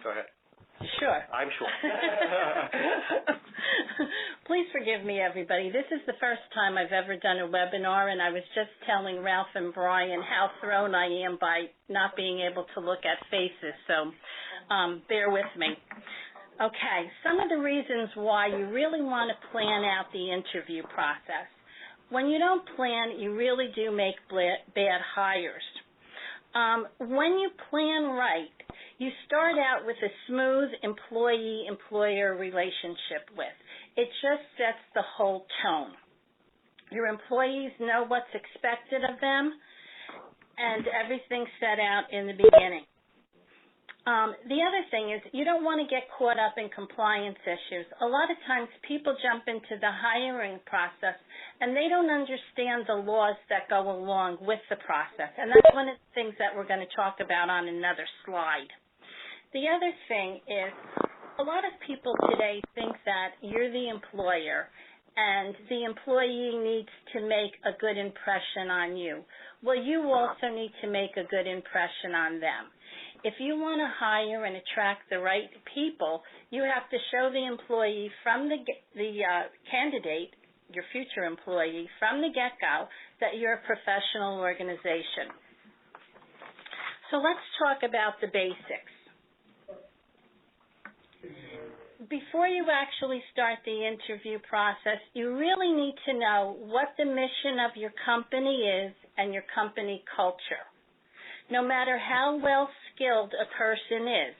Go ahead. Sure. I'm sure. Please forgive me, everybody. This is the first time I've ever done a webinar, and I was just telling Ralph and Brian how thrown I am by not being able to look at faces, so bear with me. Okay, some of the reasons why you really want to plan out the interview process. When you don't plan, you really do make bad hires. When you plan right, you start out with a smooth employee-employer relationship with. It just sets the whole tone. Your employees know what's expected of them, and everything's set out in the beginning. The other thing is you don't want to get caught up in compliance issues. A lot of times people jump into the hiring process and they don't understand the laws that go along with the process. And that's one of the things that we're going to talk about on another slide. The other thing is a lot of people today think that you're the employer and the employee needs to make a good impression on you. Well, you also need to make a good impression on them. If you want to hire and attract the right people, you have to show the employee from the candidate, your future employee, from the get-go that you're a professional organization. So let's talk about the basics. Before you actually start the interview process, you really need to know what the mission of your company is and your company culture. No matter how well-skilled a person is,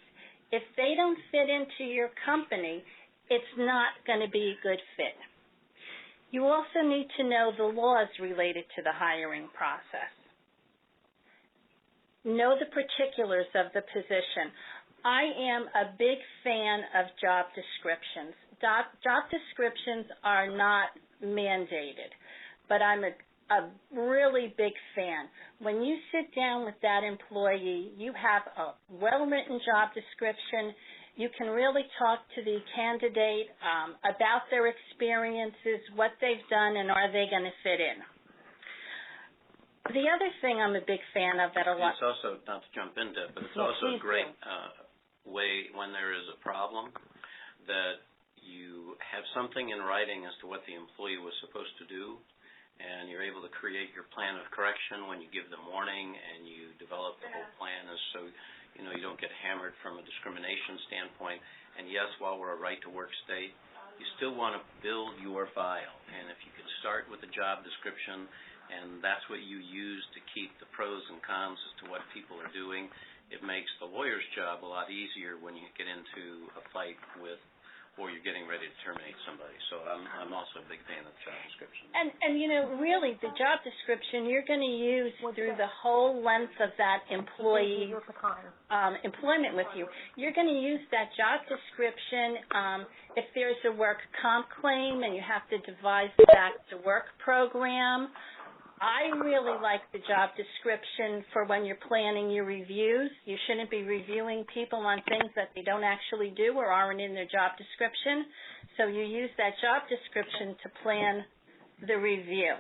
if they don't fit into your company, it's not going to be a good fit. You also need to know the laws related to the hiring process. Know the particulars of the position. I am a big fan of job descriptions. Job descriptions are not mandated, but I'm a really big fan. When you sit down with that employee, you have a well-written job description. You can really talk to the candidate about their experiences, what they've done, and are they going to fit in. The other thing I'm a big fan of that a lot... It's also, not to jump into it, but it's also a great way when there is a problem that you have something in writing as to what the employee was supposed to do, and you're able to create your plan of correction when you give them warning and you develop the whole plan as so you don't get hammered from a discrimination standpoint. And yes, while we're a right-to-work state, you still want to build your file. And if you could start with the job description and that's what you use to keep the pros and cons as to what people are doing, it makes the lawyer's job a lot easier when you get into a fight with or you're getting ready to terminate somebody. So I'm also a big fan of the job description. And really, the job description you're going to use through the whole length of that employee employment with you. You're going to use that job description if there's a work comp claim and you have to devise the back-to-work program. I really like the job description for when you're planning your reviews. You shouldn't be reviewing people on things that they don't actually do or aren't in their job description. So you use that job description to plan the review.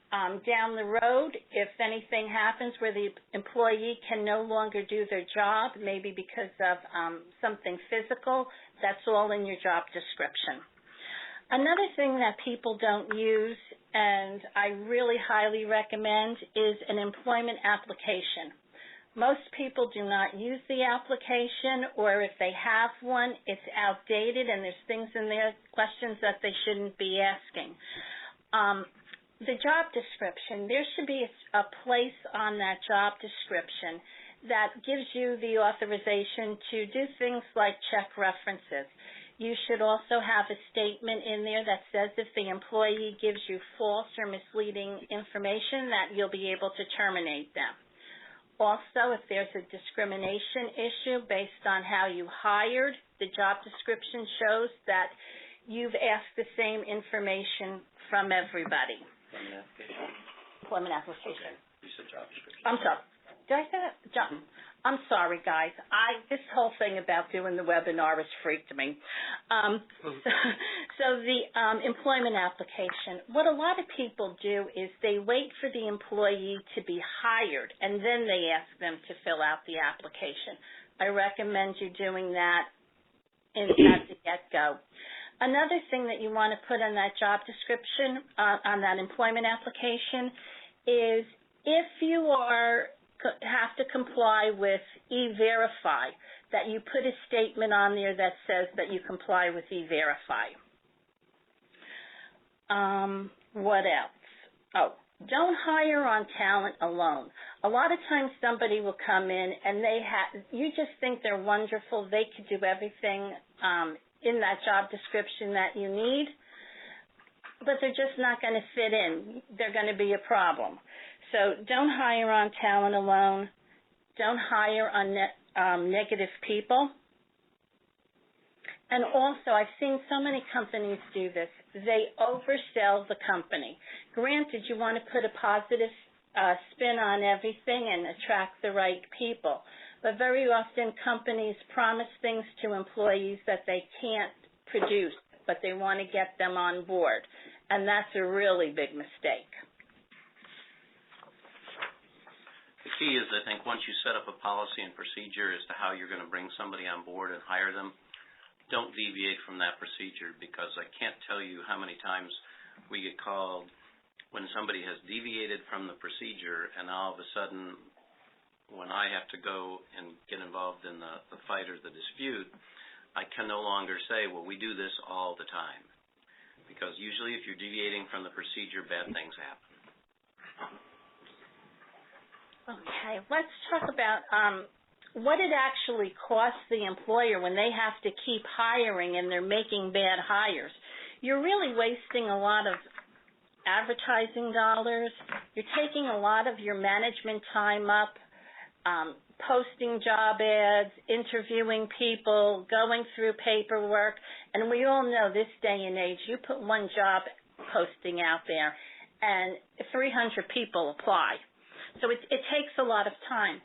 Down the road, if anything happens where the employee can no longer do their job, maybe because of something physical, that's all in your job description. Another thing that people don't use, and I really highly recommend, is an employment application. Most people do not use the application, or if they have one, it's outdated and there's things in there, questions that they shouldn't be asking. The job description, there should be a place on that job description that gives you the authorization to do things like check references. You should also have a statement in there that says if the employee gives you false or misleading information that you'll be able to terminate them. Also, if there's a discrimination issue based on how you hired, the job description shows that you've asked the same information from everybody. Employment application. Employment application. Okay. You said job description. I'm sorry. Did I say that? Job. I'm sorry, guys. This whole thing about doing the webinar has freaked me. So the employment application, what a lot of people do is they wait for the employee to be hired, and then they ask them to fill out the application. I recommend you doing that at the get-go. Another thing that you want to put on that job description, on that employment application, is if you have to comply with E-Verify, that you put a statement on there that says that you comply with E-Verify. What else? Oh, don't hire on talent alone. A lot of times somebody will come in and you just think they're wonderful. They could do everything in that job description that you need, but they're just not going to fit in. They're going to be a problem. So don't hire on talent alone. Don't hire on negative people. And also, I've seen so many companies do this. They oversell the company. Granted, you want to put a positive spin on everything and attract the right people. But very often, companies promise things to employees that they can't produce, but they want to get them on board. And that's a really big mistake. The key is, I think, once you set up a policy and procedure as to how you're going to bring somebody on board and hire them, don't deviate from that procedure, because I can't tell you how many times we get called when somebody has deviated from the procedure, and all of a sudden, when I have to go and get involved in the fight or the dispute, I can no longer say, well, we do this all the time. Because usually if you're deviating from the procedure, bad things happen. Okay, let's talk about what it actually costs the employer when they have to keep hiring and they're making bad hires. You're really wasting a lot of advertising dollars. You're taking a lot of your management time up, posting job ads, interviewing people, going through paperwork. And we all know this day and age, you put one job posting out there and 300 people apply. So it takes a lot of time.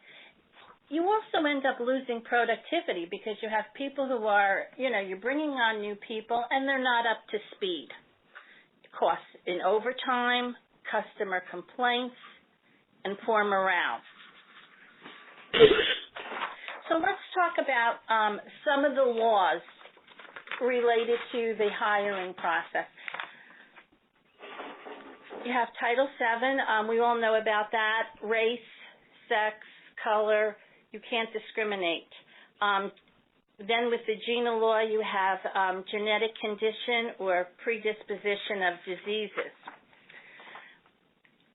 You also end up losing productivity because you have people who are, you're bringing on new people and they're not up to speed. Costs in overtime, customer complaints, and poor morale. So let's talk about some of the laws related to the hiring process. You have Title VII. We all know about that. Race, sex, color. You can't discriminate. Then with the GINA law, you have genetic condition or predisposition of diseases.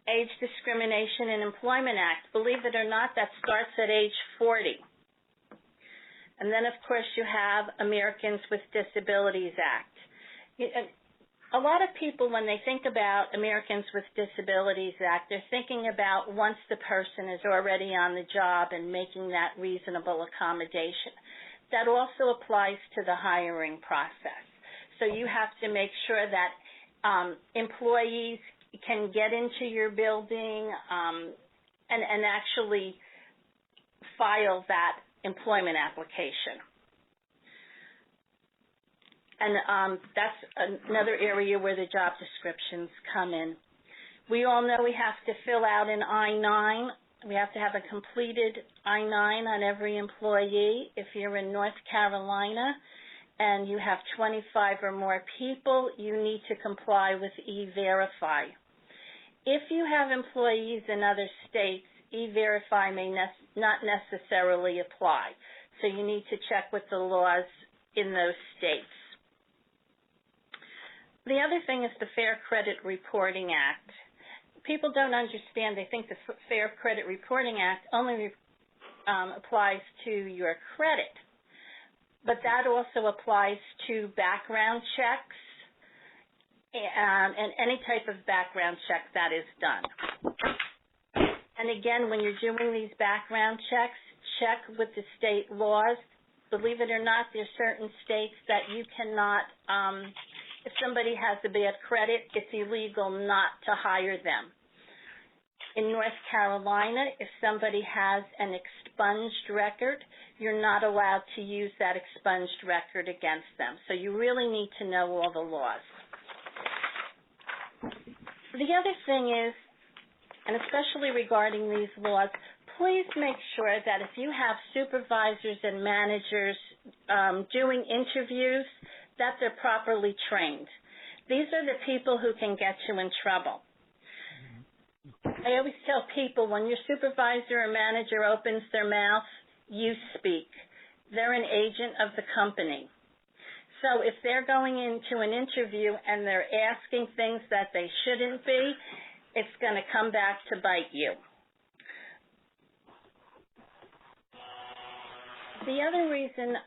Age Discrimination and Employment Act. Believe it or not, that starts at age 40. And then, of course, you have Americans with Disabilities Act. A lot of people, when they think about Americans with Disabilities Act, they're thinking about once the person is already on the job and making that reasonable accommodation. That also applies to the hiring process. So you have to make sure that employees can get into your building and actually file that employment application. And that's another area where the job descriptions come in. We all know we have to fill out an I-9. We have to have a completed I-9 on every employee. If you're in North Carolina and you have 25 or more people, you need to comply with E-Verify. If you have employees in other states, E-Verify may not necessarily apply. So you need to check with the laws in those states. The other thing is the Fair Credit Reporting Act. People don't understand. They think the Fair Credit Reporting Act only applies to your credit. But that also applies to background checks and any type of background check that is done. And again, when you're doing these background checks, check with the state laws. Believe it or not, there are certain states that you cannot, if somebody has a bad credit, it's illegal not to hire them. In North Carolina, if somebody has an expunged record, you're not allowed to use that expunged record against them. So you really need to know all the laws. The other thing is, and especially regarding these laws, please make sure that if you have supervisors and managers doing interviews, that they're properly trained. These are the people who can get you in trouble. I always tell people, when your supervisor or manager opens their mouth, you speak. They're an agent of the company. So if they're going into an interview and they're asking things that they shouldn't be, it's going to come back to bite you. The other reason,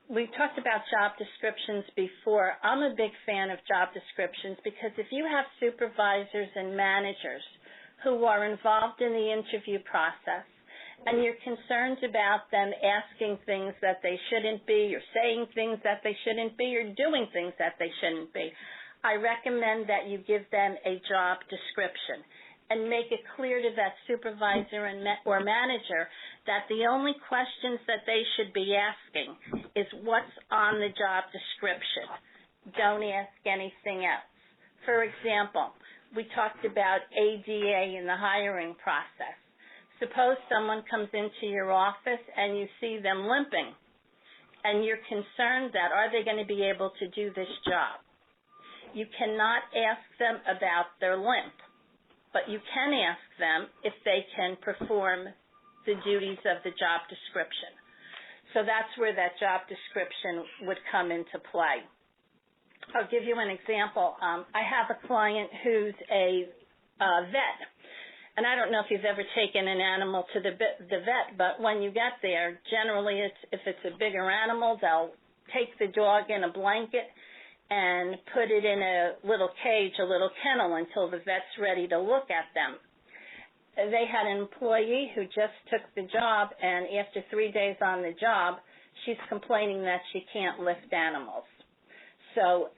we've talked about job descriptions before. I'm a big fan of job descriptions because if you have supervisors and managers who are involved in the interview process and you're concerned about them asking things that they shouldn't be, or saying things that they shouldn't be, or doing things that they shouldn't be, I recommend that you give them a job description and make it clear to that supervisor or manager that the only questions that they should be asking is what's on the job description. Don't ask anything else. For example, we talked about ADA in the hiring process. Suppose someone comes into your office and you see them limping, and you're concerned that are they going to be able to do this job? You cannot ask them about their limp, but you can ask them if they can perform the duties of the job description. So that's where that job description would come into play. I'll give you an example. I have a client who's a vet, and I don't know if you've ever taken an animal to the vet, but when you get there, generally if it's a bigger animal, they'll take the dog in a blanket and put it in a little cage, a little kennel, until the vet's ready to look at them. They had an employee who just took the job, and after 3 days on the job, she's complaining that she can't lift animals. So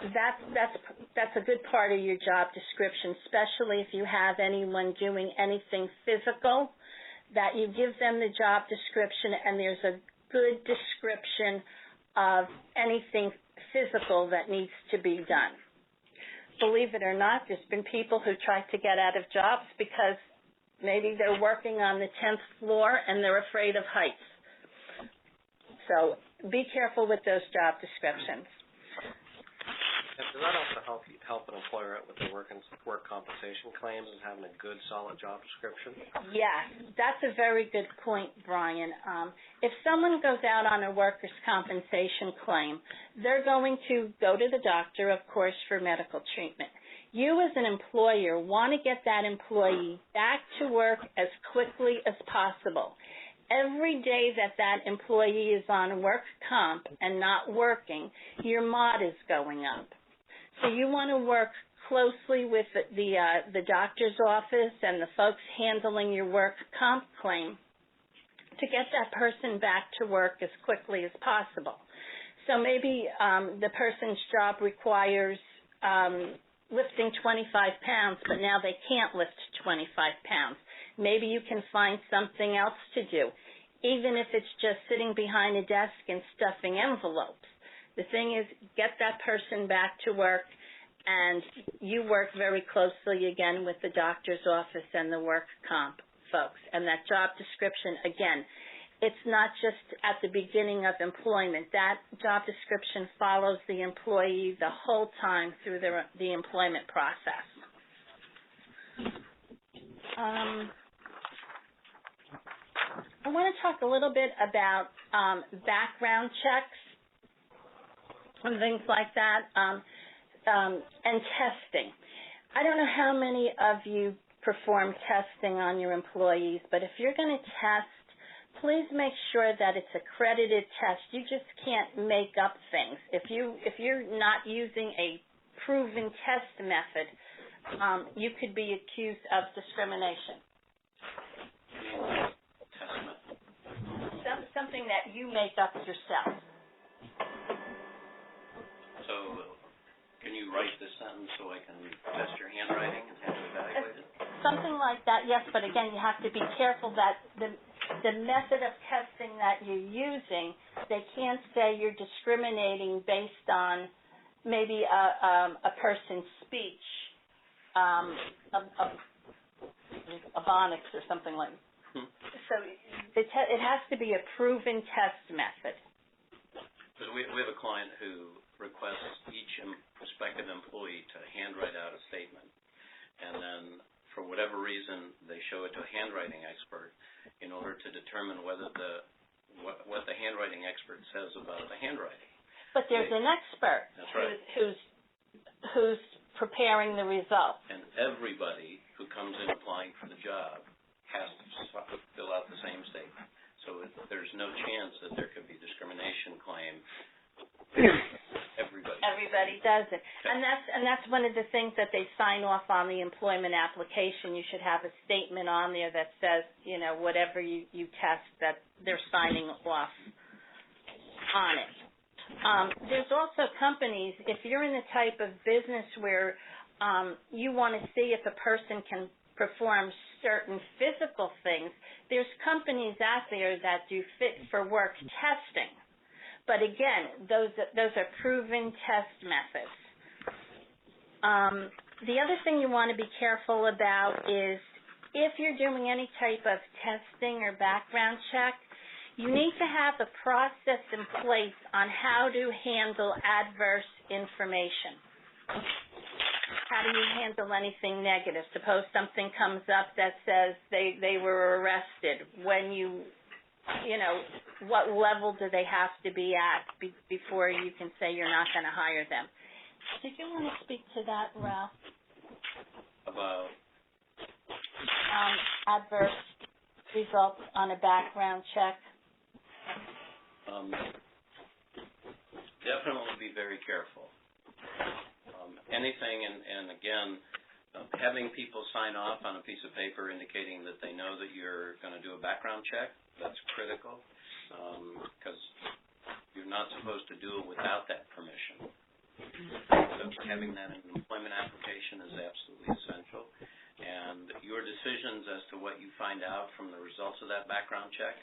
that's a good part of your job description, especially if you have anyone doing anything physical, that you give them the job description and there's a good description of anything physical that needs to be done. Believe it or not, there's been people who try to get out of jobs because maybe they're working on the 10th floor and they're afraid of heights. So be careful with those job descriptions. And does that also help an employer out with their work compensation claims and having a good, solid job description? Yes, that's a very good point, Brian. If someone goes out on a workers' compensation claim, they're going to go to the doctor, of course, for medical treatment. You as an employer want to get that employee back to work as quickly as possible. Every day that employee is on work comp and not working, your MOD is going up. So you want to work closely with the doctor's office and the folks handling your work comp claim to get that person back to work as quickly as possible. So maybe the person's job requires lifting 25 pounds, but now they can't lift 25 pounds. Maybe you can find something else to do, even if it's just sitting behind a desk and stuffing envelopes. The thing is, get that person back to work, and you work very closely again with the doctor's office and the work comp folks. And that job description, again, it's not just at the beginning of employment. That job description follows the employee the whole time through the employment process. I want to talk a little bit about background checks and things like that, and testing. I don't know how many of you perform testing on your employees, but if you're going to test, please make sure that it's accredited test. You just can't make up things. If you're not using a proven test method, you could be accused of discrimination. Something that you make up yourself. So, can you write this sentence so I can test your handwriting and have it evaluated? something like that, yes, but again, you have to be careful that the method of testing that you're using, they can't say you're discriminating based on maybe a person's speech, phonics or something like that. So it has to be a proven test method. Because we have a client who requests each prospective employee to handwrite out a statement, and then for whatever reason they show it to a handwriting expert in order to determine whether what the handwriting expert says about the handwriting. But there's an expert who's preparing the results. And everybody who comes in applying for the job has to fill out the same statement. So there's no chance that there could be discrimination claim. Everybody does it. And that's one of the things that they sign off on the employment application. You should have a statement on there that says, whatever you test, that they're signing off on it. There's also companies, if you're in the type of business where you want to see if a person can perform certain physical things, there's companies out there that do fit-for-work testing. But again, those are proven test methods. The other thing you want to be careful about is if you're doing any type of testing or background check, you need to have a process in place on how to handle adverse information. How do you handle anything negative? Suppose something comes up that says they were arrested. When what level do they have to be at before you can say you're not going to hire them? Did you want to speak to that, Ralph? About? Adverse results on a background check. Definitely be very careful. Anything, and again, having people sign off on a piece of paper indicating that they know that you're going to do a background check, that's critical, because you're not supposed to do it without that permission. So having that in an employment application is absolutely essential. And your decisions as to what you find out from the results of that background check,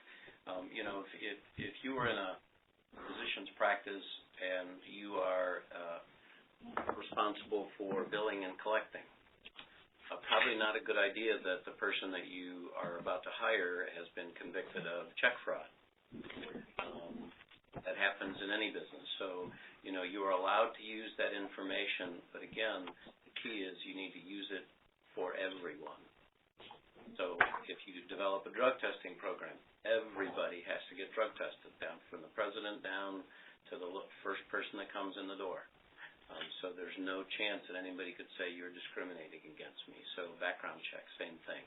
if you were in a physician's practice and you are responsible for billing and collecting, probably not a good idea that the person that you are about to hire has been convicted of check fraud. That happens in any business. So, you are allowed to use that information, but again, the key is you need to use it for everyone. So if you develop a drug testing program, everybody has to get drug tested, down from the president down to the first person that comes in the door. So there's no chance that anybody could say you're discriminating against me. So background check, same thing.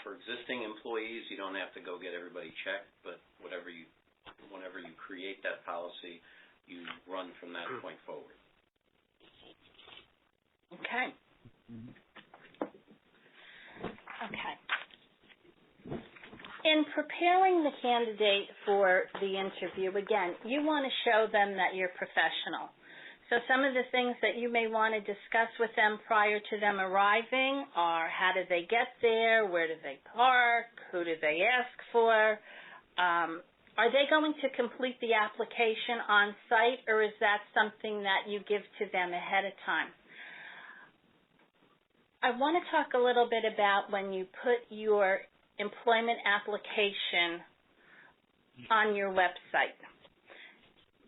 For existing employees, you don't have to go get everybody checked, but whenever you create that policy, you run from that point forward. Okay. Okay. In preparing the candidate for the interview, again, you want to show them that you're professional. So some of the things that you may want to discuss with them prior to them arriving are how did they get there, where did they park, who did they ask for, are they going to complete the application on site, or is that something that you give to them ahead of time? I want to talk a little bit about when you put your employment application on your website.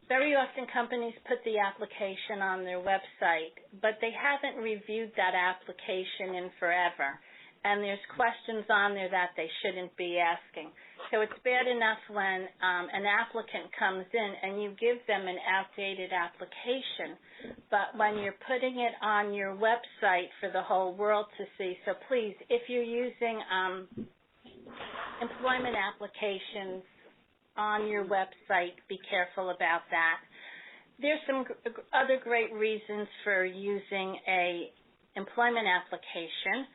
Very often companies put the application on their website, but they haven't reviewed that application in forever, and there's questions on there that they shouldn't be asking. So it's bad enough when an applicant comes in and you give them an outdated application, but when you're putting it on your website for the whole world to see, so please, if you're using employment applications on your website, be careful about that. There's some other great reasons for using a employment application,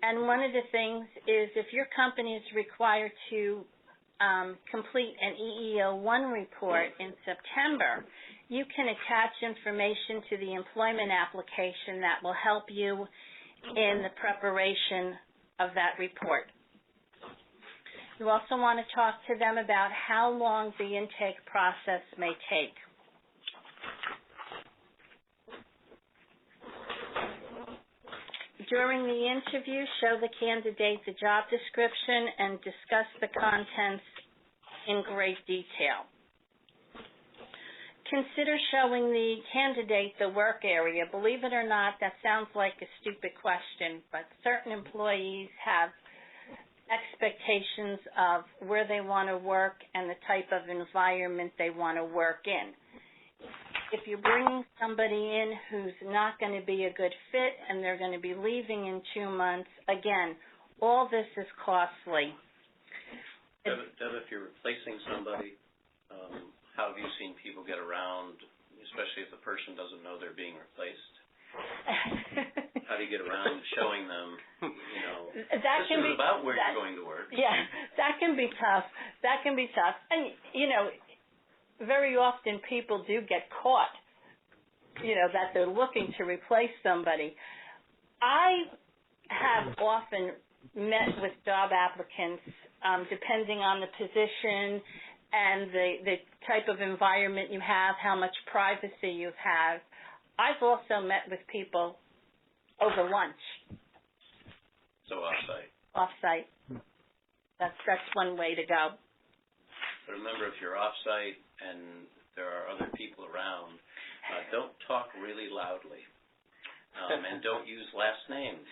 and one of the things is if your company is required to complete an EEO-1 report in September, you can attach information to the employment application that will help you in the preparation of that report. You also want to talk to them about how long the intake process may take. During the interview, show the candidate the job description and discuss the contents in great detail. Consider showing the candidate the work area. Believe it or not, that sounds like a stupid question, but certain employees have expectations of where they want to work and the type of environment they want to work in. If you're bringing somebody in who's not going to be a good fit and they're going to be leaving in 2 months, again, all this is costly. Deb, if you're replacing somebody, how have you seen people get around, especially if the person doesn't know they're being replaced? How do you get around showing them, this is about where you're going to work? Yeah, that can be tough. And, very often people do get caught, that they're looking to replace somebody. I have often met with job applicants, depending on the position and the type of environment you have, how much privacy you have. I've also met with people over lunch. So off-site. Off-site. That's one way to go. But remember, if you're off-site and there are other people around, don't talk really loudly. And don't use last names,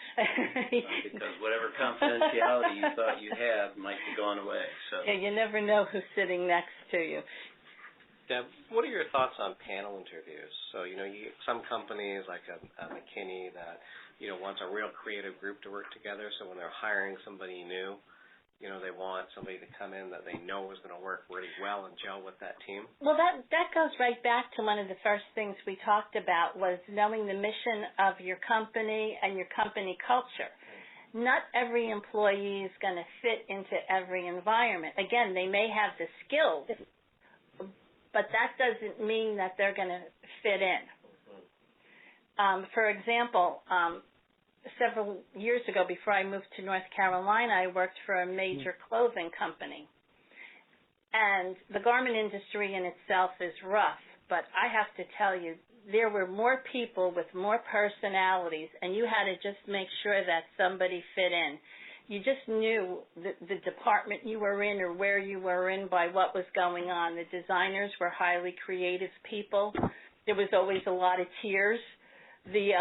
because whatever confidentiality you thought you had might be gone away. So yeah, you never know who's sitting next to you. Deb, what are your thoughts on panel interviews? So, some companies like a McKinney that, wants a real creative group to work together. So when they're hiring somebody new, they want somebody to come in that they know is going to work really well and gel with that team. Well, that goes right back to one of the first things we talked about was knowing the mission of your company and your company culture. Not every employee is going to fit into every environment. Again, they may have the skills, but that doesn't mean that they're going to fit in. For example, several years ago, before I moved to North Carolina, I worked for a major clothing company. And the garment industry in itself is rough, but I have to tell you, there were more people with more personalities, and you had to just make sure that somebody fit in. You just knew the department you were in or where you were in by what was going on. The designers were highly creative people. There was always a lot of tears. The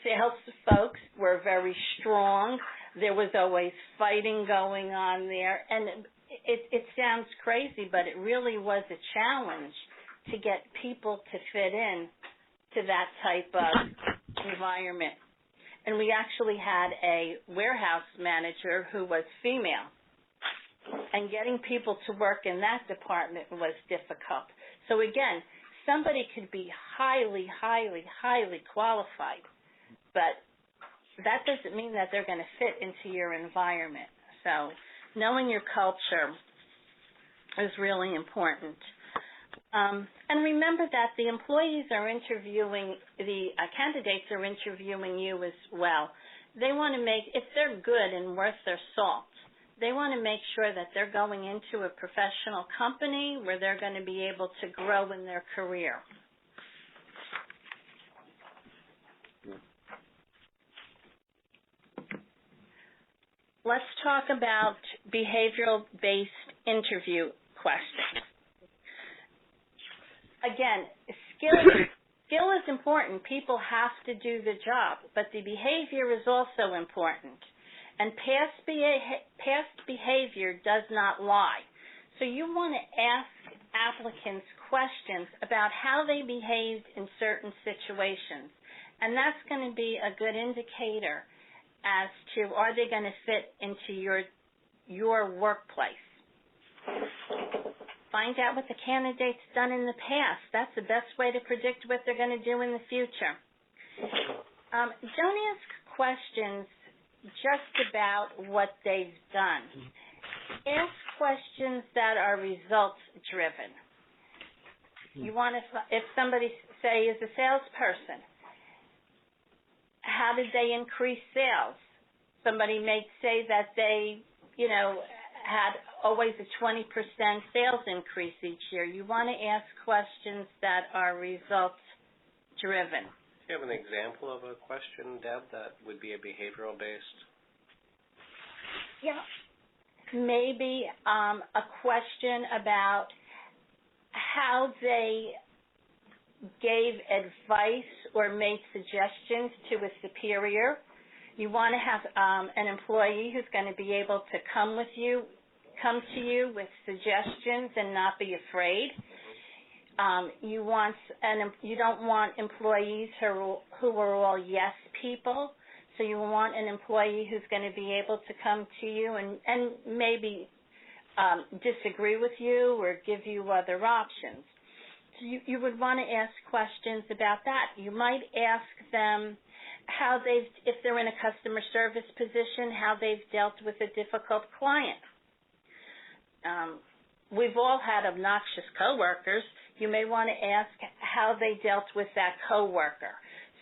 sales folks were very strong. There was always fighting going on there. And it sounds crazy, but it really was a challenge to get people to fit in to that type of environment. And we actually had a warehouse manager who was female. And getting people to work in that department was difficult. So again, somebody could be highly, highly, highly qualified, but that doesn't mean that they're going to fit into your environment. So knowing your culture is really important. And remember that the employees are interviewing, the candidates are interviewing you as well. They want to make, if they're good and worth their salt, they want to make sure that they're going into a professional company where they're going to be able to grow in their career. Let's talk about behavioral-based interview questions. Again, skill is important. People have to do the job, but the behavior is also important. And past behavior does not lie. So you want to ask applicants questions about how they behaved in certain situations. And that's going to be a good indicator as to are they going to fit into your workplace. Find out what the candidate's done in the past. That's the best way to predict what they're going to do in the future. Don't ask questions just about what they've done. Ask questions that are results-driven. You want to, if somebody, say, is a salesperson, how did they increase sales? Somebody may say that they, had always a 20% sales increase each year. You want to ask questions that are results-driven. Do you have an example of a question, Deb, that would be a behavioral-based? Yeah. Maybe a question about how they gave advice or made suggestions to a superior. You want to have an employee who's going to be able to come to you with suggestions and not be afraid. You don't want employees who are all yes people. So you want an employee who's going to be able to come to you and maybe disagree with you or give you other options. So you would want to ask questions about that. You might ask them if they're in a customer service position, how they've dealt with a difficult client. We've all had obnoxious coworkers. You may want to ask how they dealt with that coworker.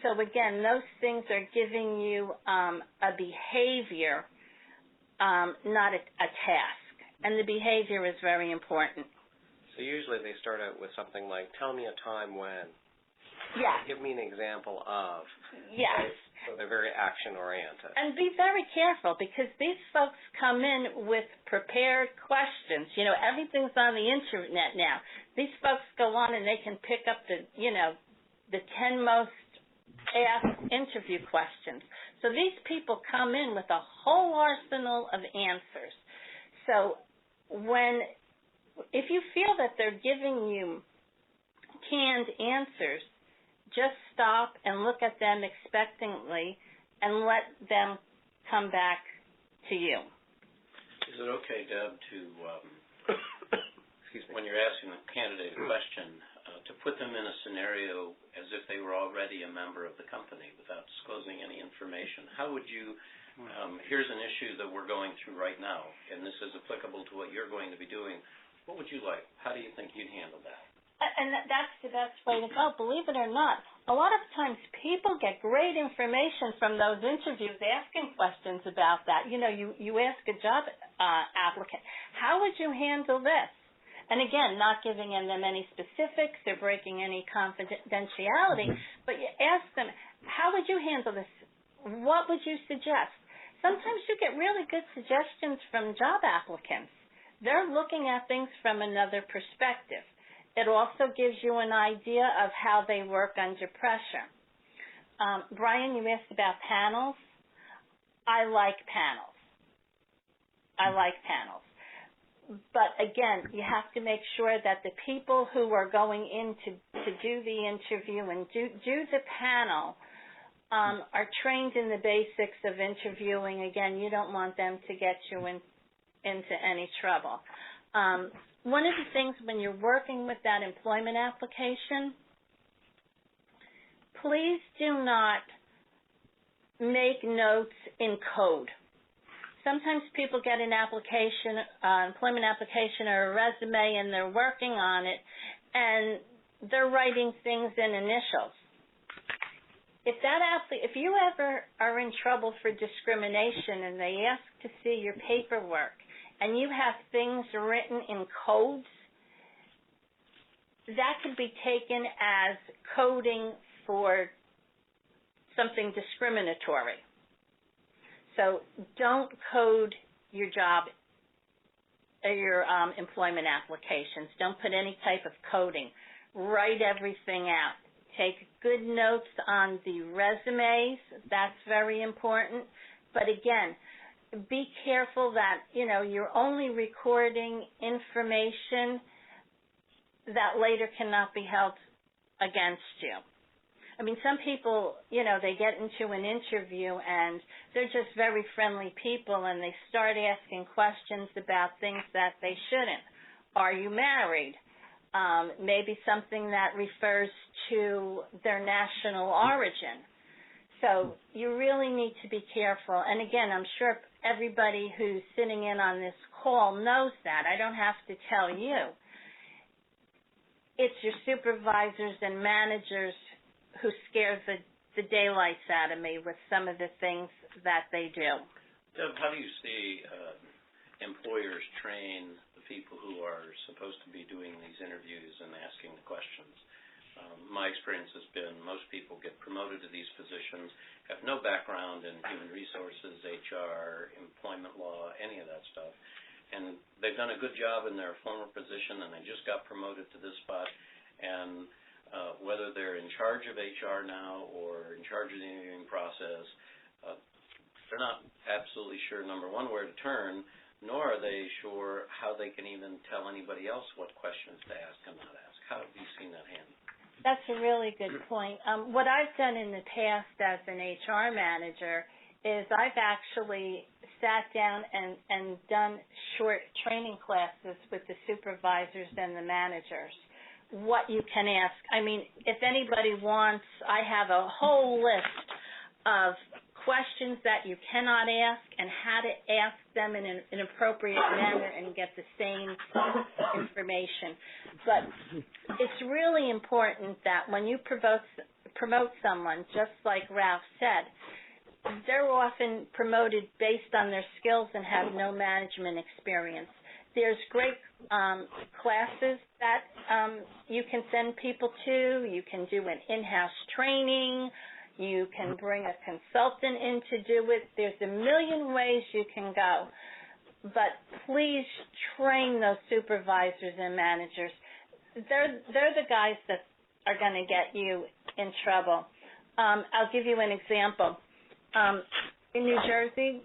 So again, those things are giving you a behavior, not a task. And the behavior is very important. So usually they start out with something like, tell me a time when. Yes. Give me an example of. Yes. Right? So they're very action-oriented. And be very careful because these folks come in with prepared questions. Everything's on the Internet now. These folks go on and they can pick up the 10 most asked interview questions. So these people come in with a whole arsenal of answers. So if you feel that they're giving you canned answers, just stop and look at them expectantly and let them come back to you. Is it okay, Deb, to, when you're asking a candidate a question, to put them in a scenario as if they were already a member of the company without disclosing any information? How would you, here's an issue that we're going through right now, and this is applicable to what you're going to be doing. What would you like? How do you think you'd handle that? And that's the best way to go, believe it or not. A lot of times people get great information from those interviews asking questions about that. You ask a job applicant, how would you handle this? And again, not giving them any specifics or breaking any confidentiality, but you ask them, how would you handle this? What would you suggest? Sometimes you get really good suggestions from job applicants. They're looking at things from another perspective. It also gives you an idea of how they work under pressure. Brian, you asked about panels. I like panels. But again, you have to make sure that the people who are going in to do the interview and do the panel are trained in the basics of interviewing. Again, you don't want them to get you into any trouble. One of the things when you're working with that employment application, please do not make notes in code. Sometimes people get an application, employment application or a resume, and they're working on it, and they're writing things in initials. If you ever are in trouble for discrimination and they ask to see your paperwork, and you have things written in codes, that could be taken as coding for something discriminatory. So don't code your job or your employment applications. Don't put any type of coding. Write everything out. Take good notes on the resumes. That's very important. But again, be careful that, you're only recording information that later cannot be held against you. I mean, some people, they get into an interview and they're just very friendly people and they start asking questions about things that they shouldn't. Are you married? Maybe something that refers to their national origin. So you really need to be careful. And again, I'm sure everybody who's sitting in on this call knows that. I don't have to tell you. It's your supervisors and managers who scare the the daylights out of me with some of the things that they do. Deb, how do you see employers train the people who are supposed to be doing these interviews and asking the questions? My experience has been most people get promoted to these positions, have no background in human resources, HR, employment law, any of that stuff, and they've done a good job in their former position and they just got promoted to this spot, and whether they're in charge of HR now or in charge of the interviewing process, they're not absolutely sure, number one, where to turn, nor are they sure how they can even tell anybody else what questions to ask and not ask. How have you seen that handled? That's a really good point. What I've done in the past as an HR manager is I've actually sat down and done short training classes with the supervisors and the managers, what you can ask. I mean, if anybody wants, I have a whole list of questions that you cannot ask and how to ask them in an appropriate manner and get the same information. But it's really important that when you promote someone, just like Ralph said, they're often promoted based on their skills and have no management experience. There's great classes that you can send people to. You can do an in-house training. You can bring a consultant in to do it. There's a million ways you can go. But please train those supervisors and managers. They're the guys that are going to get you in trouble. I'll give you an example. In New Jersey,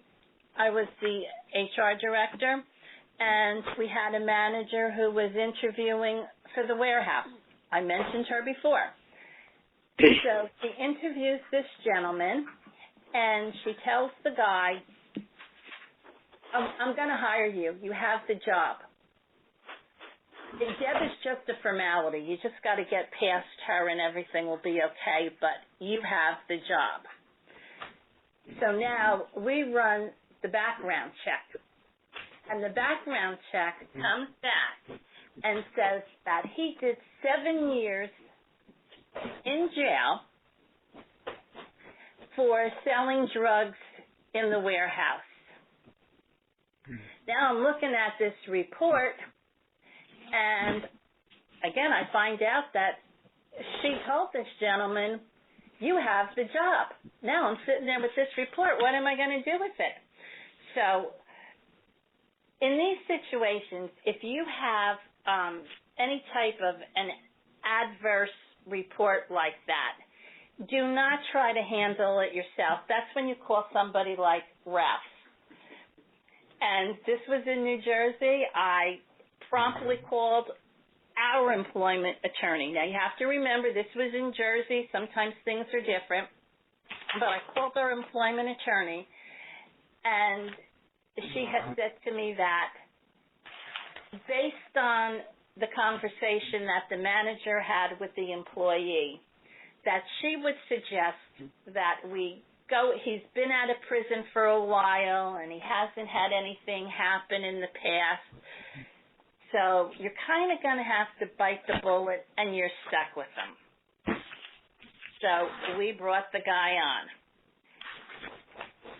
I was the HR director, and we had a manager who was interviewing for the warehouse. I mentioned her before. So she interviews this gentleman, and she tells the guy, I'm going to hire you. You have the job. The job is just a formality. You just got to get past her, and everything will be okay, but you have the job. So now we run the background check, and the background check comes back and says that he did 7 years in jail for selling drugs in the warehouse. Now I'm looking at this report, and again, I find out that she told this gentleman, you have the job. Now I'm sitting there with this report. What am I going to do with it? So in these situations, if you have any type of an adverse report like that, do not try to handle it yourself. That's when you call somebody like Ralph. And this was in New Jersey. I promptly called our employment attorney. Now, you have to remember, this was in Jersey. Sometimes things are different. But I called our employment attorney, and she had said to me that based on the conversation that the manager had with the employee, that she would suggest that we go, he's been out of prison for a while and he hasn't had anything happen in the past, so you're kind of going to have to bite the bullet and you're stuck with him. So we brought the guy on.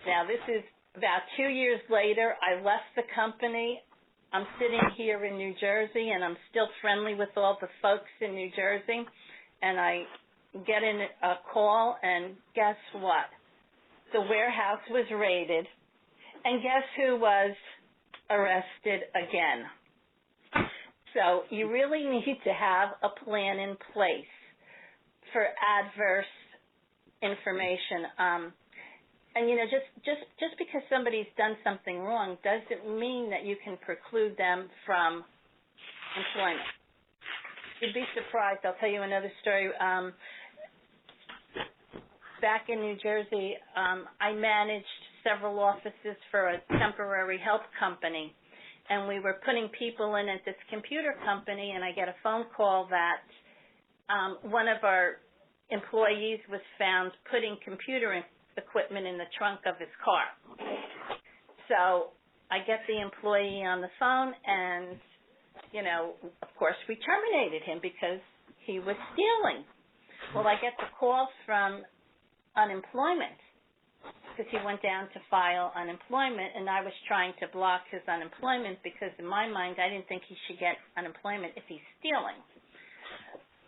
Now this is about 2 years later. I left the company. I'm sitting here in New Jersey, and I'm still friendly with all the folks in New Jersey, and I get in a call, and guess what? The warehouse was raided, and guess who was arrested again? So you really need to have a plan in place for adverse information. And, you know, just because somebody's done something wrong doesn't mean that you can preclude them from employment. You'd be surprised. I'll tell you another story. Back in New Jersey, I managed several offices for a temporary health company, and we were putting people in at this computer company, and I get a phone call that one of our employees was found putting computer equipment in the trunk of his car. So I get the employee on the phone, and, you know, of course we terminated him because he was stealing. Well, I get the call from unemployment because he went down to file unemployment, and I was trying to block his unemployment because in my mind I didn't think he should get unemployment if he's stealing.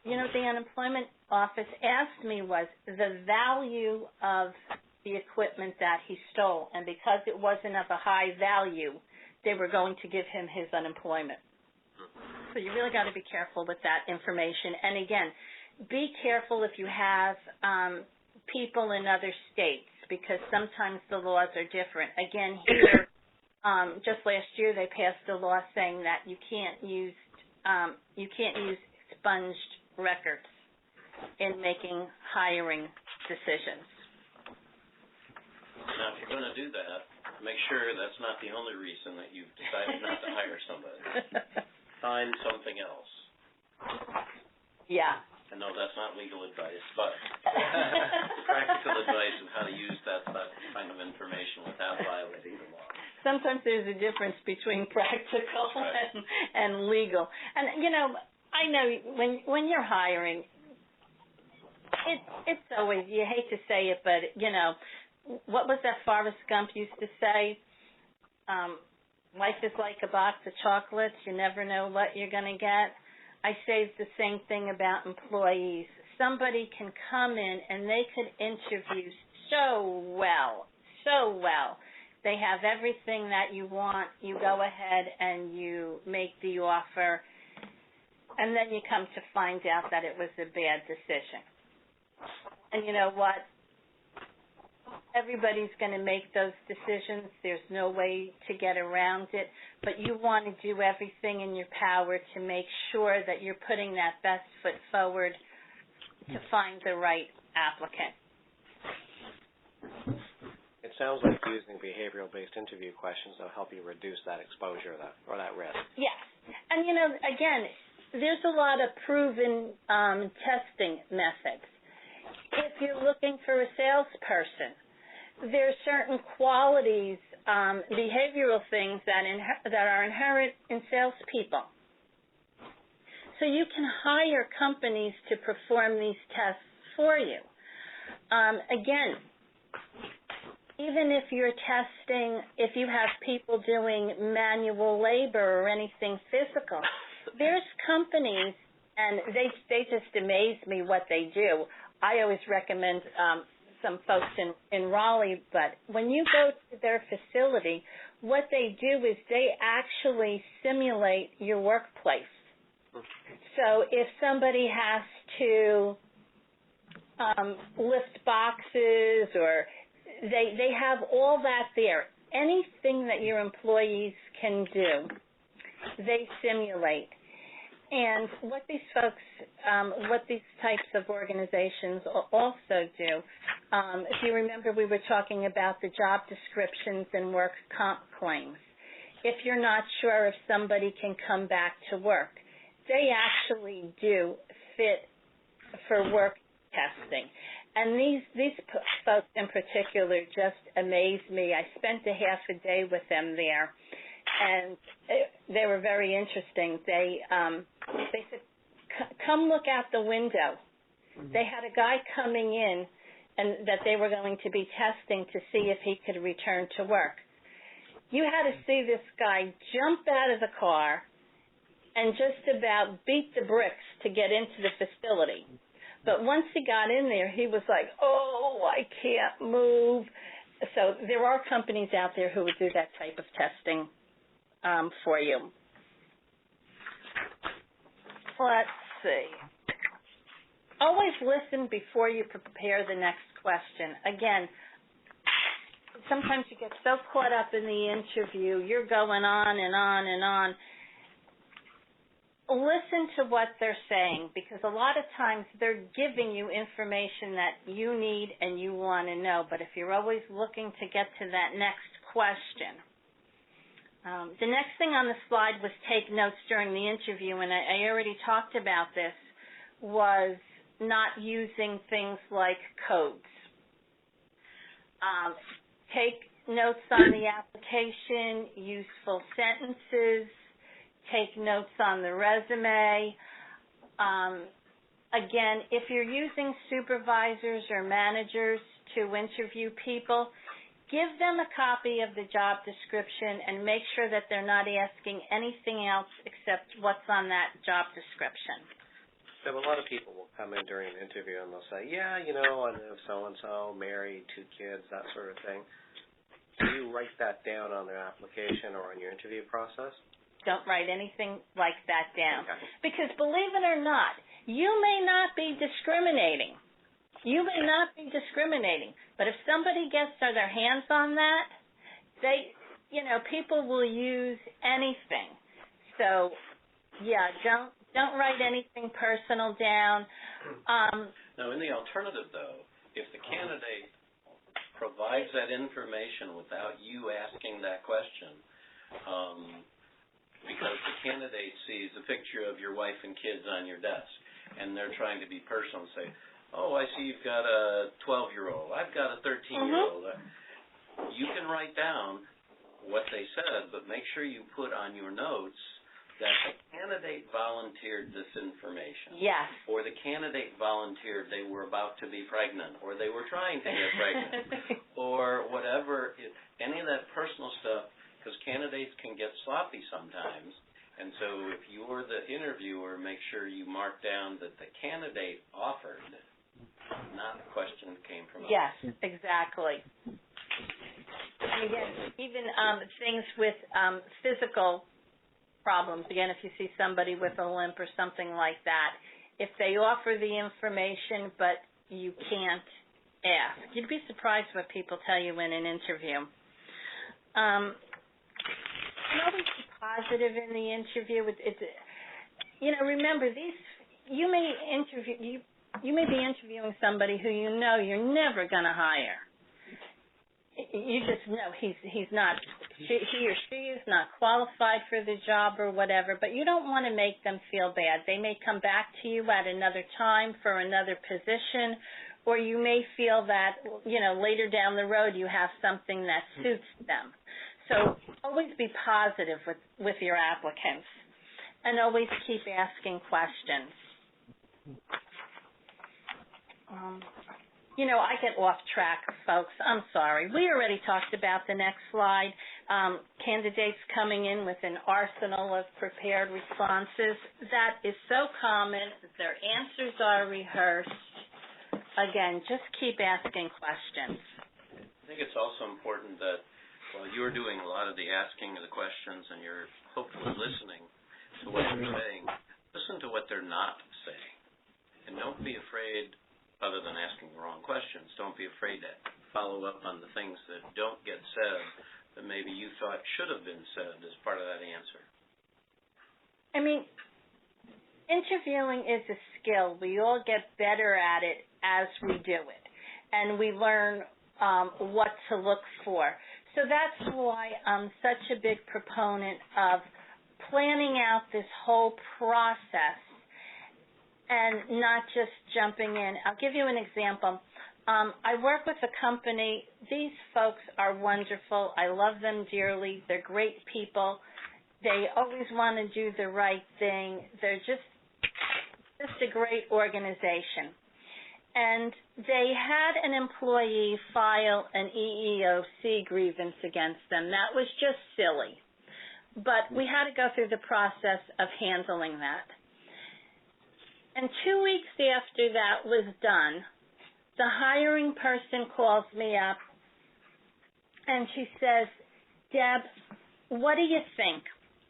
You know, the unemployment office asked me was the value of the equipment that he stole, and because it wasn't of a high value, they were going to give him his unemployment. So you really got to be careful with that information. And again, be careful if you have people in other states, because sometimes the laws are different. Again, here, just last year, they passed a law saying that you can't use expunged records in making hiring decisions. Now, if you're going to do that, make sure that's not the only reason that you've decided not to hire somebody. Find something else. Yeah. I know that's not legal advice, but practical advice of how to use that kind of information without violating the law. Sometimes there's a difference between practical and legal. And, you know, I know when you're hiring, it's always, you hate to say it, but, you know, what was that Forrest Gump used to say? Life is like a box of chocolates. You never know what you're going to get. I say the same thing about employees. Somebody can come in and they could interview so well. They have everything that you want. You go ahead and you make the offer, and then you come to find out that it was a bad decision. And you know what? Everybody's going to make those decisions. There's no way to get around it, but you want to do everything in your power to make sure that you're putting that best foot forward to find the right applicant. It sounds like using behavioral-based interview questions will help you reduce that exposure or that risk. Yes. And, you know, again, there's a lot of proven testing methods. If you're looking for a salesperson, there are certain qualities, behavioral things that are inherent in salespeople. So you can hire companies to perform these tests for you. Again, even if you're testing, if you have people doing manual labor or anything physical, there's companies, and they just amaze me what they do. I always recommend some folks in Raleigh, but when you go to their facility, what they do is they actually simulate your workplace. So if somebody has to lift boxes, or they have all that there. Anything that your employees can do, they simulate. And what these folks, what these types of organizations also do, if you remember, we were talking about the job descriptions and work comp claims. If you're not sure if somebody can come back to work, they actually do fit for work testing. And these folks in particular just amaze me. I spent a half a day with them there, and they were very interesting. They said, come look out the window. They had a guy coming in and that they were going to be testing to see if he could return to work. You had to see this guy jump out of the car and just about beat the bricks to get into the facility. But once he got in there, he was like, oh, I can't move. So there are companies out there who would do that type of testing for you. Let's see. Always listen before you prepare the next question. Again, sometimes you get so caught up in the interview, you're going on and on and on. Listen to what they're saying, because a lot of times they're giving you information that you need and you want to know. But if you're always looking to get to that next question. The next thing on the slide was take notes during the interview, and I already talked about this, was not using things like codes. Take notes on the application, useful sentences, take notes on the resume. Again, if you're using supervisors or managers to interview people, give them a copy of the job description and make sure that they're not asking anything else except what's on that job description. So a lot of people will come in during an interview and they'll say, yeah, I know so-and-so, married, 2 kids, that sort of thing. Do you write that down on their application or on your interview process? Don't write anything like that down. Okay. Because believe it or not, you may not be discriminating. You may not be discriminating. But if somebody gets their hands on that, people will use anything. So, yeah, don't write anything personal down. Now, in the alternative, though, if the candidate provides that information without you asking that question, because the candidate sees a picture of your wife and kids on your desk, and they're trying to be personal and say, oh, I see you've got a 12-year-old. I've got a 13-year-old. You can write down what they said, but make sure you put on your notes that the candidate volunteered this information. Yes. Or the candidate volunteered they were about to be pregnant, or they were trying to get pregnant, or whatever. Any of that personal stuff, because candidates can get sloppy sometimes. And so if you're the interviewer, make sure you mark down that the candidate offered, not the question that came from us. Yes, exactly. And again, even things with physical problems. Again, if you see somebody with a limp or something like that, if they offer the information but you can't ask, you'd be surprised what people tell you in an interview. Always be positive in the interview. Remember, you may be interviewing somebody who you know you're never going to hire. You just know he's not, he or she is not qualified for the job or whatever, but you don't want to make them feel bad. They may come back to you at another time for another position, or you may feel that, later down the road you have something that suits them. So always be positive with your applicants, and always keep asking questions. I get off track, folks. I'm sorry. We already talked about the next slide. Candidates coming in with an arsenal of prepared responses. That is so common. Their answers are rehearsed. Again, just keep asking questions. I think it's also important that while you're doing a lot of the asking of the questions and you're hopefully listening to what they're saying, listen to what they're not saying. And don't be afraid, other than asking the wrong questions, don't be afraid to follow up on the things that don't get said that maybe you thought should have been said as part of that answer. I mean, interviewing is a skill. We all get better at it as we do it, and we learn what to look for. So that's why I'm such a big proponent of planning out this whole process and not just jumping in. I'll give you an example. I work with a company. These folks are wonderful. I love them dearly. They're great people. They always want to do the right thing. They're just a great organization. And they had an employee file an EEOC grievance against them. That was just silly. But we had to go through the process of handling that. And 2 weeks after that was done, the hiring person calls me up and she says, Deb, what do you think?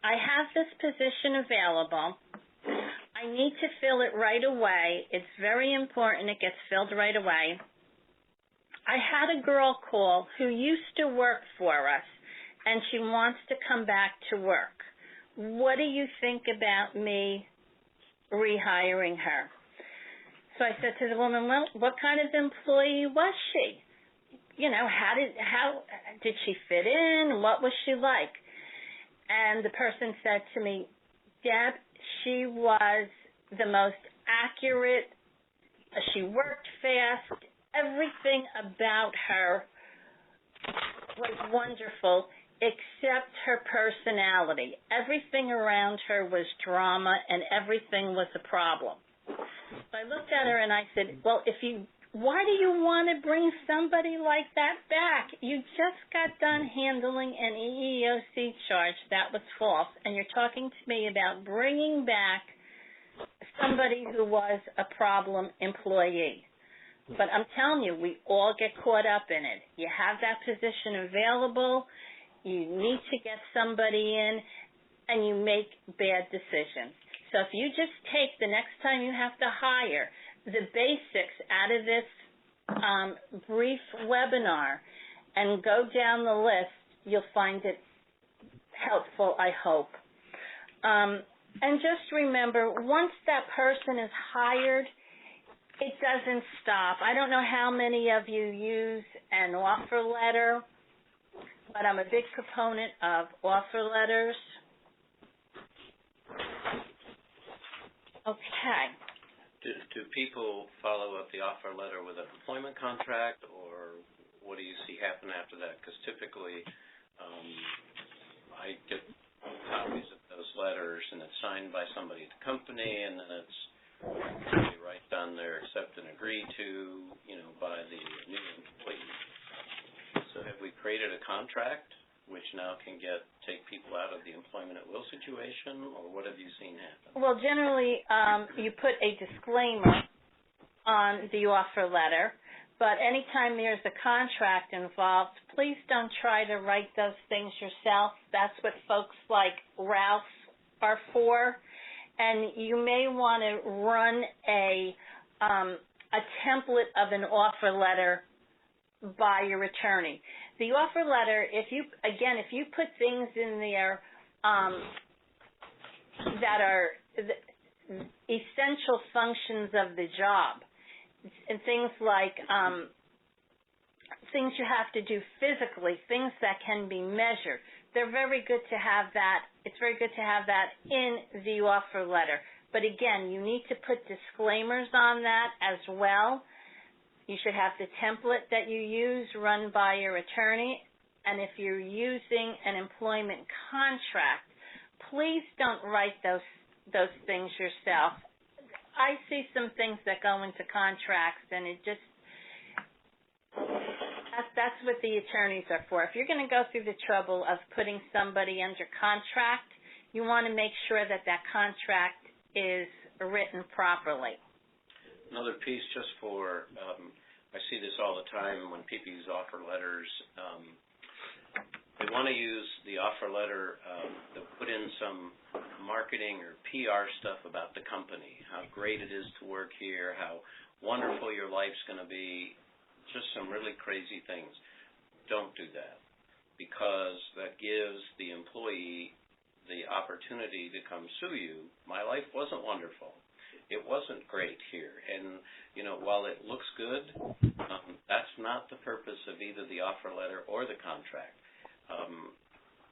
I have this position available. I need to fill it right away. It's very important it gets filled right away. I had a girl call who used to work for us, and she wants to come back to work. What do you think about me rehiring her? So I said to the woman, well, what kind of employee was she? How did she fit in? What was she like? And the person said to me, Deb, she was the most accurate. She worked fast. Everything about her was wonderful except her personality. Everything around her was drama and everything was a problem. So I looked at her and I said, well, if you Why do you want to bring somebody like that back? You just got done handling an EEOC charge that was false, and you're talking to me about bringing back somebody who was a problem employee. But I'm telling you, we all get caught up in it. You have that position available, you need to get somebody in, and you make bad decisions. So if you just take the next time you have to hire the basics out of this brief webinar and go down the list, you'll find it helpful, I hope. And just remember, once that person is hired, it doesn't stop. I don't know how many of you use an offer letter, but I'm a big proponent of offer letters. Okay. Do people follow up the offer letter with an employment contract, or what do you see happen after that? Because typically I get copies of those letters, and it's signed by somebody at the company, and then it's right down there, accept and agree to, by the new employee. So have we created a contract which now can take people out of the employment at will situation, or what have you seen happen? Well, generally, you put a disclaimer on the offer letter, but anytime there's a contract involved, please don't try to write those things yourself. That's what folks like Ralph are for, and you may want to run a template of an offer letter by your attorney. The offer letter, if you put things in there that are essential functions of the job, and things like things you have to do physically, things that can be measured, they're very good to have that. It's very good to have that in the offer letter. But again, you need to put disclaimers on that as well. You should have the template that you use run by your attorney, and if you're using an employment contract, please don't write those things yourself. I see some things that go into contracts, and that's what the attorneys are for. If you're going to go through the trouble of putting somebody under contract, you want to make sure that contract is written properly. Another piece just for, I see this all the time when people use offer letters. They want to use the offer letter to put in some marketing or PR stuff about the company, how great it is to work here, how wonderful your life's going to be, just some really crazy things. Don't do that, because that gives the employee the opportunity to come sue you. My life wasn't wonderful. It wasn't great here. And, while it looks good, that's not the purpose of either the offer letter or the contract.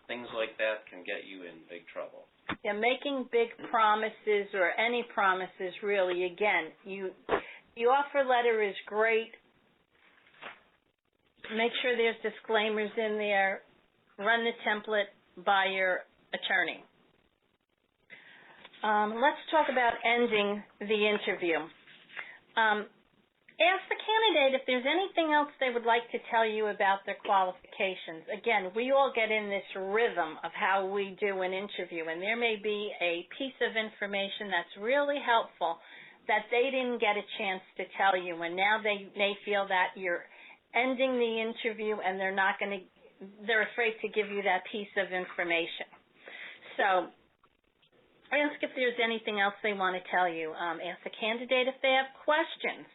Things like that can get you in big trouble. Yeah, making big promises or any promises, really, again, the offer letter is great. Make sure there's disclaimers in there. Run the template by your attorney. Let's talk about ending the interview. Ask the candidate if there's anything else they would like to tell you about their qualifications. Again, we all get in this rhythm of how we do an interview, and there may be a piece of information that's really helpful that they didn't get a chance to tell you, and now they may feel that you're ending the interview and they're afraid to give you that piece of information. So ask if there's anything else they want to tell you. Ask the candidate if they have questions.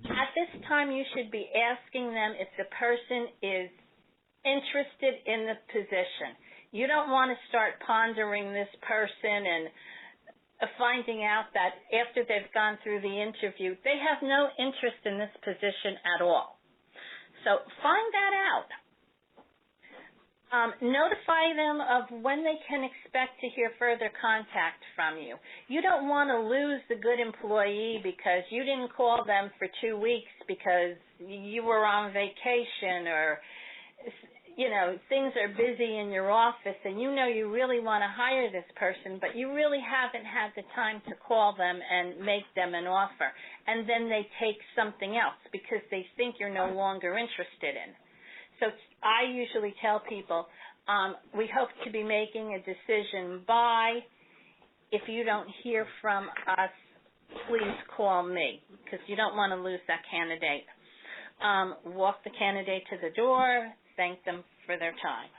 At this time, you should be asking them if the person is interested in the position. You don't want to start pondering this person and finding out that after they've gone through the interview, they have no interest in this position at all. So find that out. Notify them of when they can expect to hear further contact from you. You don't want to lose the good employee because you didn't call them for 2 weeks because you were on vacation, or things are busy in your office and you really want to hire this person, but you really haven't had the time to call them and make them an offer. And then they take something else because they think you're no longer interested in. So I usually tell people, we hope to be making a decision by, if you don't hear from us, please call me, because you don't want to lose that candidate. Walk the candidate to the door, thank them for their time.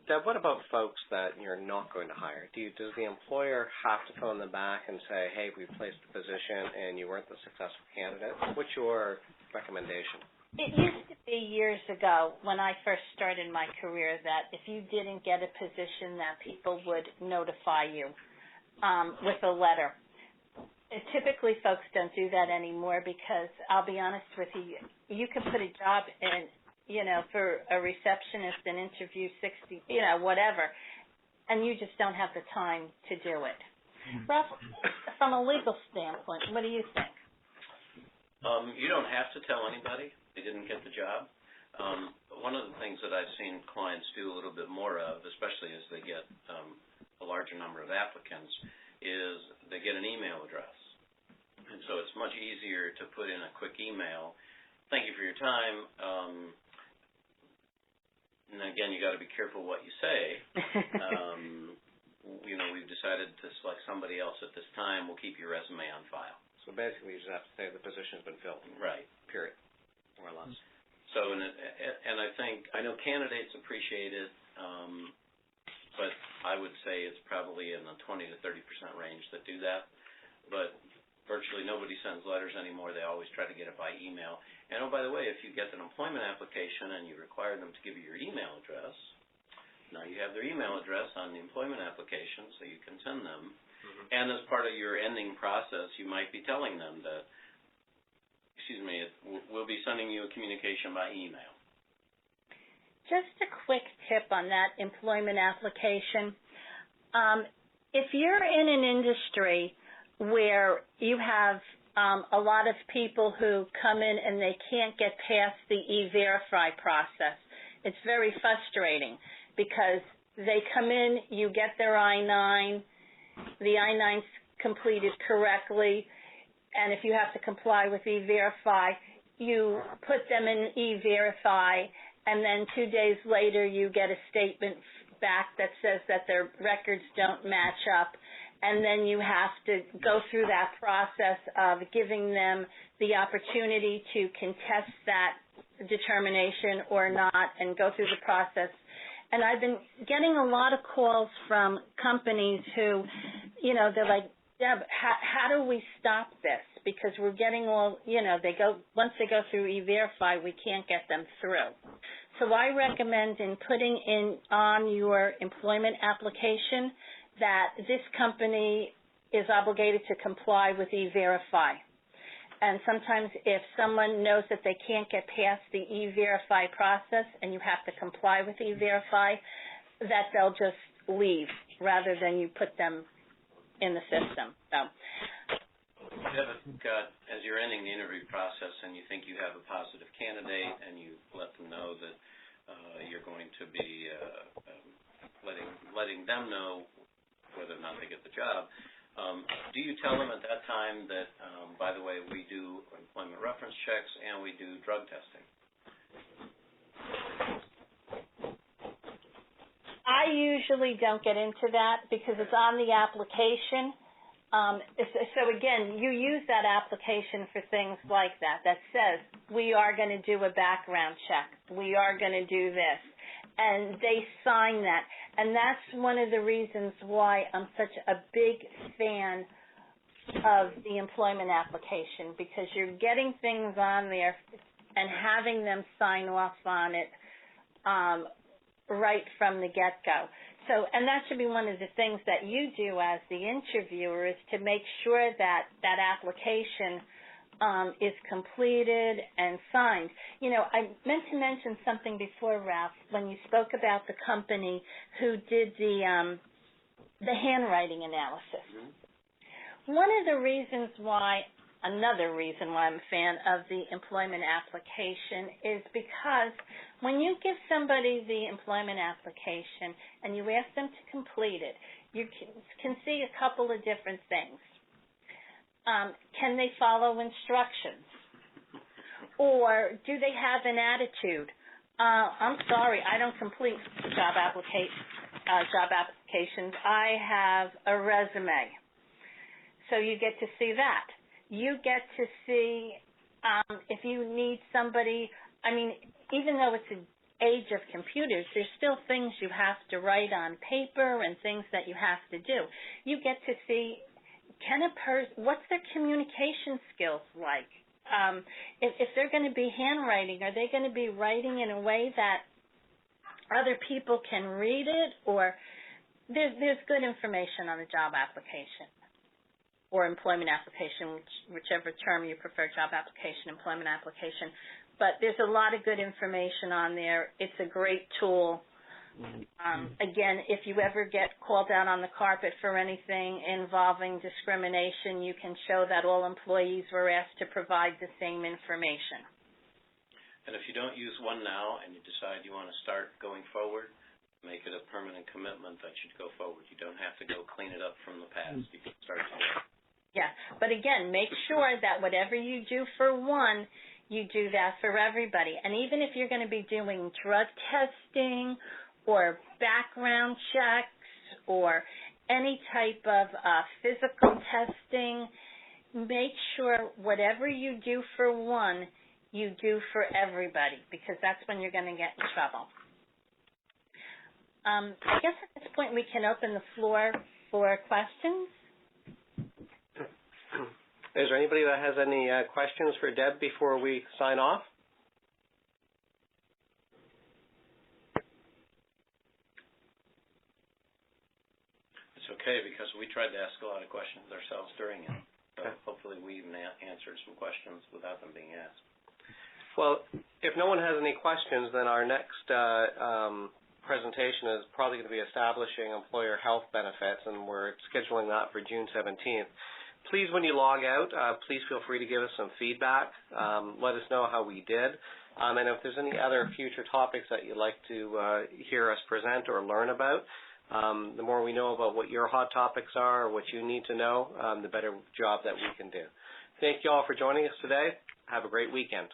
Deb, what about folks that you're not going to hire? Does the employer have to phone them back and say, hey, we placed the position and you weren't the successful candidate? What's your recommendation? It used to be years ago when I first started my career that if you didn't get a position that people would notify you with a letter. Typically folks don't do that anymore because I'll be honest with you, you can put a job in, for a receptionist and interview 60, whatever, and you just don't have the time to do it. Ralph, from a legal standpoint, what do you think? You don't have to tell anybody they didn't get the job. One of the things that I've seen clients do a little bit more of, especially as they get a larger number of applicants, is they get an email address. And so it's much easier to put in a quick email. Thank you for your time. And again, you got to be careful what you say. We've decided to select somebody else at this time. We'll keep your resume on file. So basically, you just have to say the position's been filled. Right. Period. More or less. So, and I think, I know candidates appreciate it, but I would say it's probably in the 20 to 30% range that do that. But virtually nobody sends letters anymore. They always try to get it by email. And, oh, by the way, if you get an employment application and you require them to give you your email address, now you have their email address on the employment application, so you can send them. Mm-hmm. And as part of your ending process, you might be telling them that, we'll be sending you a communication by email. Just a quick tip on that employment application. If you're in an industry where you have a lot of people who come in and they can't get past the E-Verify process, it's very frustrating because they come in, you get their I-9, the I-9's completed correctly, and if you have to comply with E-Verify, you put them in E-Verify, and then 2 days later you get a statement back that says that their records don't match up, and then you have to go through that process of giving them the opportunity to contest that determination or not and go through the process. And I've been getting a lot of calls from companies who, they're like, Deb, how do we stop this? Because we're getting all, once they go through E-Verify, we can't get them through. So I recommend in putting in on your employment application that this company is obligated to comply with E-Verify. And sometimes if someone knows that they can't get past the E-Verify process and you have to comply with E-Verify, that they'll just leave rather than you put them in the system. So, as you're ending the interview process and you think you have a positive candidate and you let them know that you're going to be letting them know whether or not they get the job, do you tell them at that time that, by the way, we do employment reference checks and we do drug testing? I usually don't get into that because it's on the application. So again, you use that application for things like that says, we are going to do a background check. We are going to do this. And they sign that. And that's one of the reasons why I'm such a big fan of the employment application, because you're getting things on there and having them sign off on it right from the get-go. So, and that should be one of the things that you do as the interviewer, is to make sure that that application is completed and signed. I meant to mention something before, Ralph, when you spoke about the company who did the handwriting analysis. Mm-hmm. One of the reasons why another reason why I'm a fan of the employment application is because when you give somebody the employment application and you ask them to complete it, you can see a couple of different things. Can they follow instructions? Or do they have an attitude? I'm sorry, I don't complete job applications. I have a resume. So you get to see that. You get to see if you need somebody, I mean, even though it's an age of computers, there's still things you have to write on paper and things that you have to do. You get to see, what's their communication skills like? If they're going to be handwriting, are they going to be writing in a way that other people can read it? Or there's good information on the job application or employment application, whichever term you prefer, job application, employment application. But there's a lot of good information on there. It's a great tool. Again, if you ever get called out on the carpet for anything involving discrimination, you can show that all employees were asked to provide the same information. And if you don't use one now and you decide you want to start going forward, make it a permanent commitment that you go forward. You don't have to go clean it up from the past. You can start today. Yeah, but again, make sure that whatever you do for one, you do that for everybody. And even if you're going to be doing drug testing or background checks or any type of physical testing, make sure whatever you do for one, you do for everybody, because that's when you're going to get in trouble. I guess at this point we can open the floor for questions. Is there anybody that has any questions for Deb before we sign off? It's okay, because we tried to ask a lot of questions ourselves during it. So hopefully we even answered some questions without them being asked. Well, if no one has any questions, then our next presentation is probably going to be establishing employer health benefits, and we're scheduling that for June 17th. Please, when you log out, please feel free to give us some feedback. Let us know how we did. And if there's any other future topics that you'd like to hear us present or learn about, the more we know about what your hot topics are or what you need to know, the better job that we can do. Thank you all for joining us today. Have a great weekend.